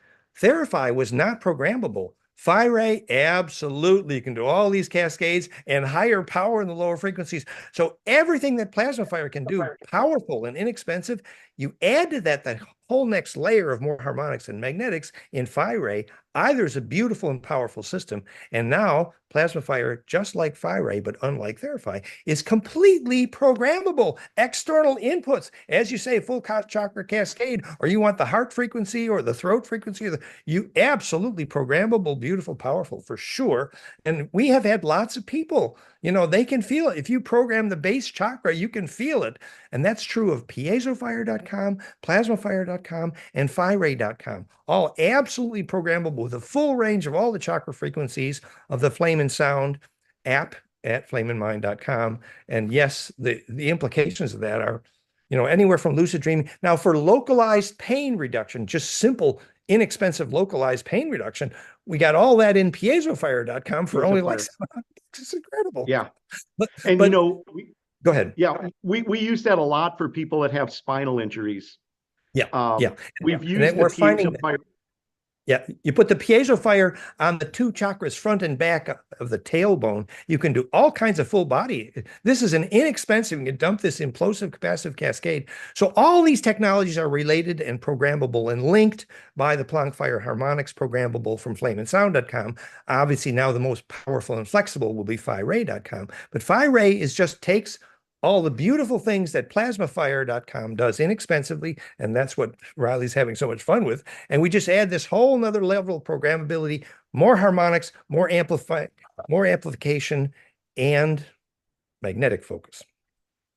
Therify was not programmable. Phiray absolutely can do all these cascades and higher power in the lower frequencies. So everything that plasma fire can do, powerful and inexpensive, you add to that whole next layer of more harmonics and magnetics in Phiray. Either is a beautiful and powerful system, and now plasma fire, just like Phiray, but unlike Therify, is completely programmable. External inputs, as you say, full chakra cascade, or you want the heart frequency or the throat frequency, you absolutely programmable, beautiful, powerful for sure. And we have had lots of people, they can feel it. If you program the base chakra, you can feel it. And that's true of piezofire.com, plasmafire.com, and Phiray.com. All absolutely programmable with a full range of all the chakra frequencies of the Flame and Sound app at flameandmind.com. And yes, the implications of that are, anywhere from lucid dreaming. Now, for localized pain reduction, just simple, inexpensive localized pain reduction, we got all that in piezofire.com for only like $700. It's incredible. Yeah. But go ahead. Yeah, we use that a lot for people that have spinal injuries. Yeah. We've used the piezofire. Yeah, you put the piezo fire on the two chakras, front and back of the tailbone. You can do all kinds of full body. This is an inexpensive, you can dump this implosive capacitive cascade. So all these technologies are related and programmable and linked by the Planck Fire Harmonics, programmable from flameandsound.com. Obviously, now the most powerful and flexible will be Phiray.com. But Phiray takes all the beautiful things that plasmafire.com does inexpensively, and that's what Riley's having so much fun with. And we just add this whole nother level of programmability, more harmonics, more amplification, and magnetic focus.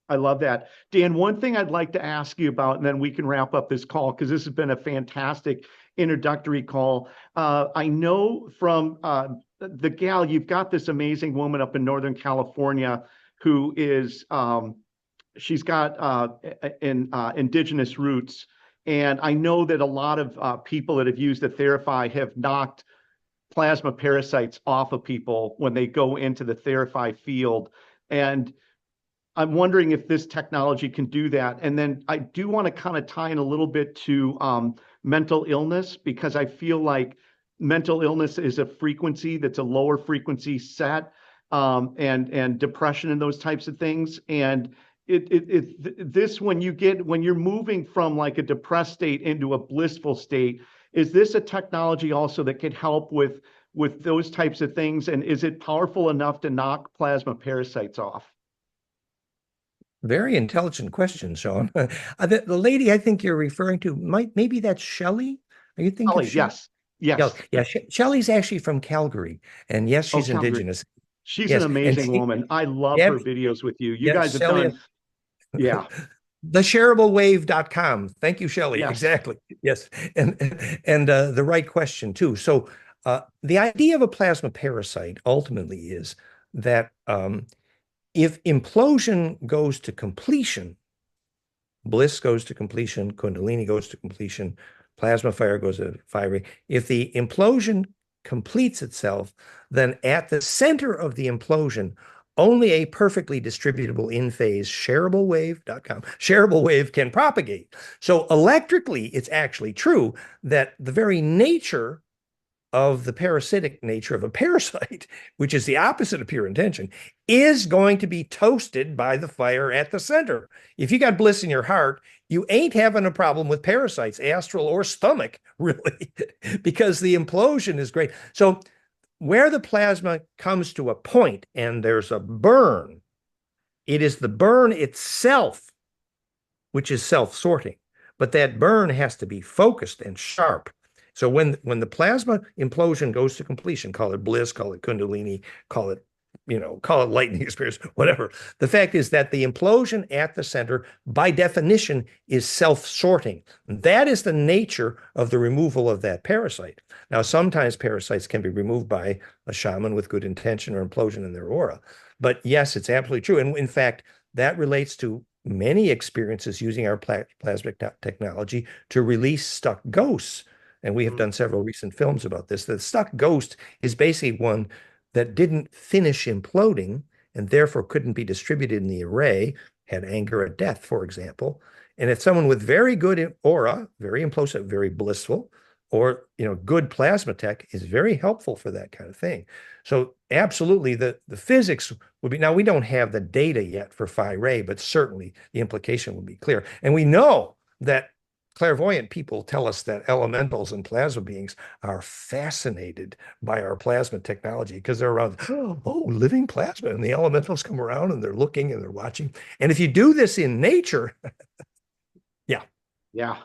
I love that. Dan, one thing I'd like to ask you about, and then we can wrap up this call, because this has been a fantastic introductory call. I know from the gal, you've got this amazing woman up in Northern California who is, she's got indigenous roots. And I know that a lot of people that have used the Therify have knocked plasma parasites off of people when they go into the Therify field. And I'm wondering if this technology can do that. And then I do want to kind of tie in a little bit to mental illness, because I feel like mental illness is a frequency that's a lower frequency set. And depression and those types of things. And this, when you're moving from like a depressed state into a blissful state, is this a technology also that could help with those types of things? And is it powerful enough to knock plasma parasites off? Very intelligent question, Sean. The lady I think you're referring to, maybe that's Shelley. Are you thinking? Shelley, yes. Yeah. Shelley's actually from Calgary, and yes, she's indigenous. She's an amazing woman. I love her videos with you. You guys have done, theshareablewave.com. Thank you, Shelley. Yes. Exactly. Yes. And the right question too. So the idea of a plasma parasite ultimately is that if implosion goes to completion, Bliss goes to completion, Kundalini goes to completion, plasma fire goes to fire. If the implosion completes itself, then at the center of the implosion, only a perfectly distributable in-phase shareable wave can propagate. So electrically, it's actually true that the very nature of the parasitic nature of a parasite, which is the opposite of pure intention, is going to be toasted by the fire at the center. If you got bliss in your heart, you ain't having a problem with parasites, astral or stomach, really, because the implosion is great. So where the plasma comes to a point and there's a burn, it is the burn itself which is self-sorting. But that burn has to be focused and sharp. So when the plasma implosion goes to completion, call it bliss, call it kundalini, call it, call it lightning experience, whatever. The fact is that the implosion at the center, by definition, is self-sorting. That is the nature of the removal of that parasite. Now, sometimes parasites can be removed by a shaman with good intention or implosion in their aura. But yes, it's absolutely true. And in fact, that relates to many experiences using our plasma technology to release stuck ghosts. And we have done several recent films about this. The stuck ghost is basically one that didn't finish imploding and therefore couldn't be distributed in the array, had anger at death, for example. And if someone with very good aura, very implosive, very blissful, or good plasma tech is very helpful for that kind of thing. So absolutely, the physics would be, now we don't have the data yet for Phiray, but certainly the implication would be clear. And we know that clairvoyant people tell us that elementals and plasma beings are fascinated by our plasma technology because they're around, oh, living plasma. And the elementals come around and they're looking and they're watching. And if you do this in nature, yeah. Yeah.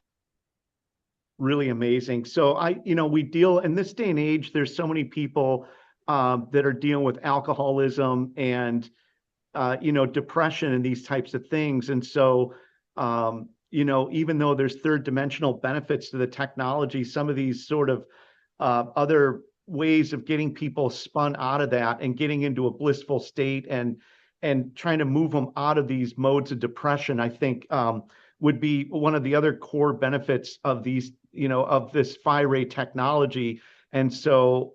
Really amazing. So we deal in this day and age, there's so many people that are dealing with alcoholism and, depression and these types of things. And so, even though there's third dimensional benefits to the technology, some of these sort of other ways of getting people spun out of that and getting into a blissful state and trying to move them out of these modes of depression, I think would be one of the other core benefits of these, of this Phiray technology. And so,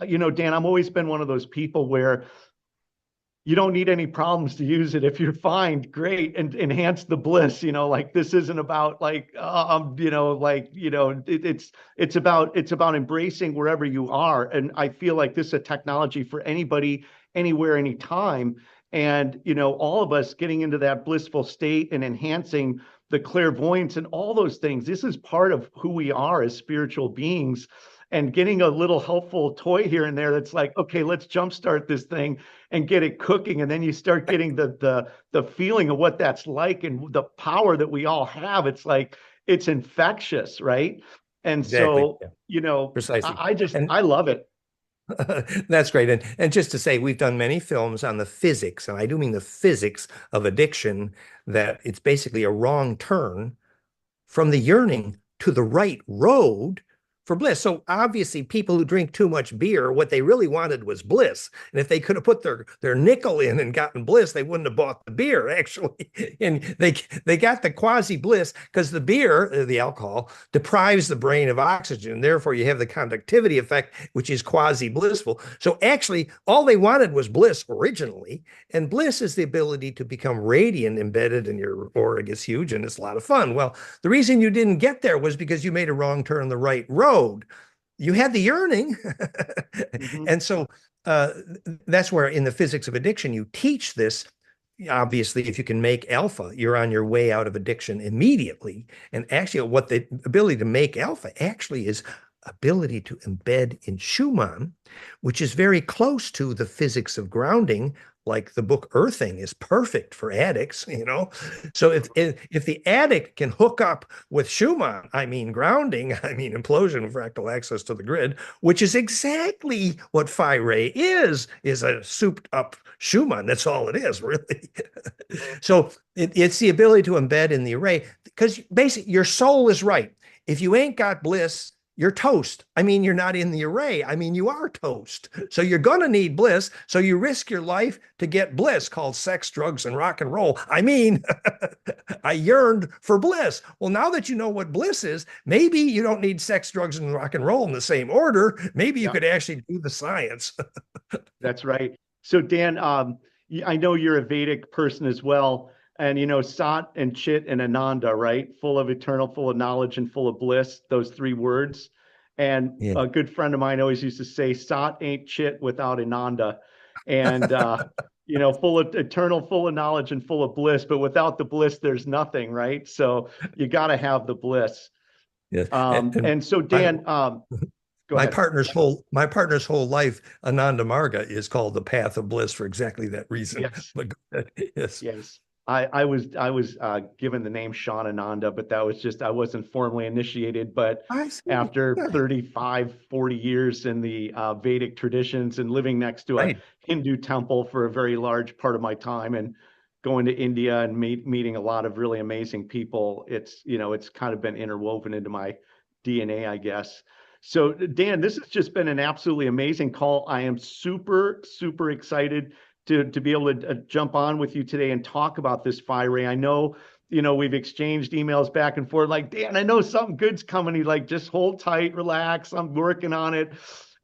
Dan, I've always been one of those people where you don't need any problems to use it. If you're fine, great, and enhance the bliss. Like this isn't about it's about embracing wherever you are. And I feel like this is a technology for anybody, anywhere, anytime. And all of us getting into that blissful state and enhancing the clairvoyance and all those things. This is part of who we are as spiritual beings. And getting a little helpful toy here and there that's like, okay, let's jumpstart this thing and get it cooking. And then you start getting the feeling of what that's like and the power that we all have. It's like, it's infectious, right? And Exactly. so, Yeah. Precisely. I love it. That's great. And just to say, we've done many films on the physics, and I do mean the physics of addiction, that it's basically a wrong turn from the yearning to the right road for bliss. So obviously people who drink too much beer, what they really wanted was bliss. And if they could have put their nickel in and gotten bliss, they wouldn't have bought the beer, actually. And they got the quasi bliss because the beer, the alcohol, deprives the brain of oxygen. Therefore, you have the conductivity effect, which is quasi blissful. So actually, all they wanted was bliss originally. And bliss is the ability to become radiant embedded in your aura. Gets huge and it's a lot of fun. Well, the reason you didn't get there was because you made a wrong turn the right road. You had the yearning. And so that's where in the physics of addiction, you teach this. Obviously, if you can make alpha, you're on your way out of addiction immediately. And actually, what the ability to make alpha actually is ability to embed in Schumann, which is very close to the physics of grounding. Like the book Earthing is perfect for addicts, So if the addict can hook up with Schumann, I mean grounding, I mean implosion, fractal access to the grid, which is exactly what Phiray is a souped up Schumann. That's all it is, really. So it's the ability to embed in the array because basically your soul is right. If you ain't got bliss, you're toast. I mean, you're not in the array. I mean, you are toast. So you're going to need bliss. So you risk your life to get bliss called sex, drugs, and rock and roll. I mean, I yearned for bliss. Well, now that you know what bliss is, maybe you don't need sex, drugs, and rock and roll in the same order. Maybe you could actually do the science. That's right. So Dan, I know you're a Vedic person as well. And, Sat and Chit and Ananda, right? Full of eternal, full of knowledge, and full of bliss, those three words. And a good friend of mine always used to say, Sat ain't Chit without Ananda. And, full of eternal, full of knowledge, and full of bliss. But without the bliss, there's nothing, right? So you got to have the bliss. Yes. And so, Dan, Go My ahead. partner's whole life, Ananda Marga, is called the path of bliss for exactly that reason. Yes. But yes, Yes. I was given the name Sean Ananda, but that was just I wasn't formally initiated. But I see. after Yeah, 35, 40 years in the Vedic traditions and living next to a right. Hindu temple for a very large part of my time and going to India and meeting a lot of really amazing people, it's kind of been interwoven into my DNA, I guess. So Dan, this has just been an absolutely amazing call. I am super, super excited to be able to jump on with you today and talk about this Phiray. I know, we've exchanged emails back and forth like, Dan, I know something good's coming. He's like, just hold tight, relax. I'm working on it.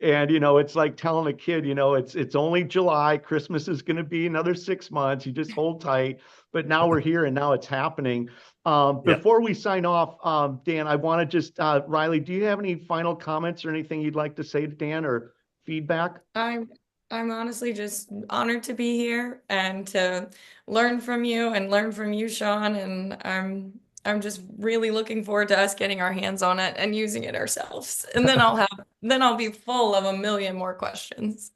And, it's like telling a kid, it's only July. Christmas is going to be another 6 months. You just hold tight. But now we're here and now it's happening. Yep. Before we sign off, Dan, I want to just, Riley, do you have any final comments or anything you'd like to say to Dan or feedback? I'm honestly just honored to be here and to learn from you and learn from you, Sean. And I'm just really looking forward to us getting our hands on it and using it ourselves. And then I'll be full of a million more questions.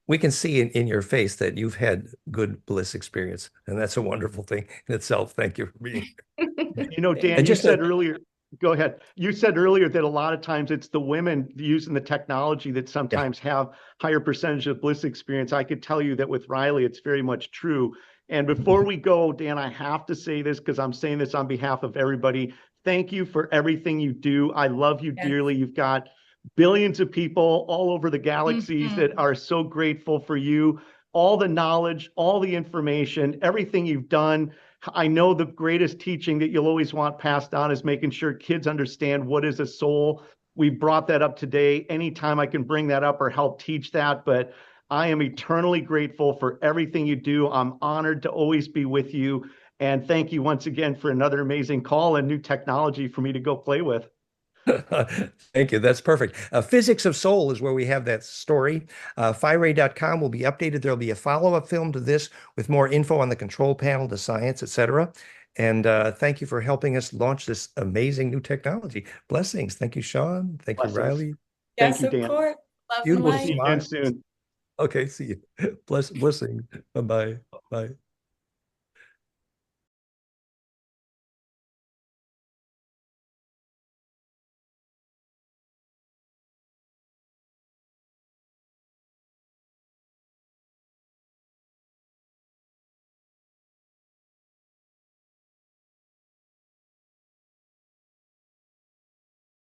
We can see in your face that you've had good bliss experience, and that's a wonderful thing in itself. Thank you for being here. Dan, And you just said earlier, go ahead. You said earlier that a lot of times it's the women using the technology that yeah. sometimes have higher percentage of bliss experience. I could tell you that with Riley, it's very much true. And before we go, Dan, I have to say this because I'm saying this on behalf of everybody. Thank you for everything you do. I love you Yes. dearly. You've got billions of people all over the galaxies that are so grateful for you. All the knowledge, all the information, everything you've done. I know the greatest teaching that you'll always want passed on is making sure kids understand what is a soul. We brought that up today. Anytime I can bring that up or help teach that, but I am eternally grateful for everything you do. I'm honored to always be with you. And thank you once again for another amazing call and new technology for me to go play with. Thank you. That's perfect. Physics of Soul is where we have that story. Phiray.com will be updated. There'll be a follow-up film to this with more info on the control panel, the science, etc. And thank you for helping us launch this amazing new technology. Blessings. Thank you, Sean. Thank you, Blessings. Riley. Thank Yes, you, of Dan. course. Love and Beautiful We'll see light. you again smile. soon. Okay, see you. Blessing. Bye-bye. Bye.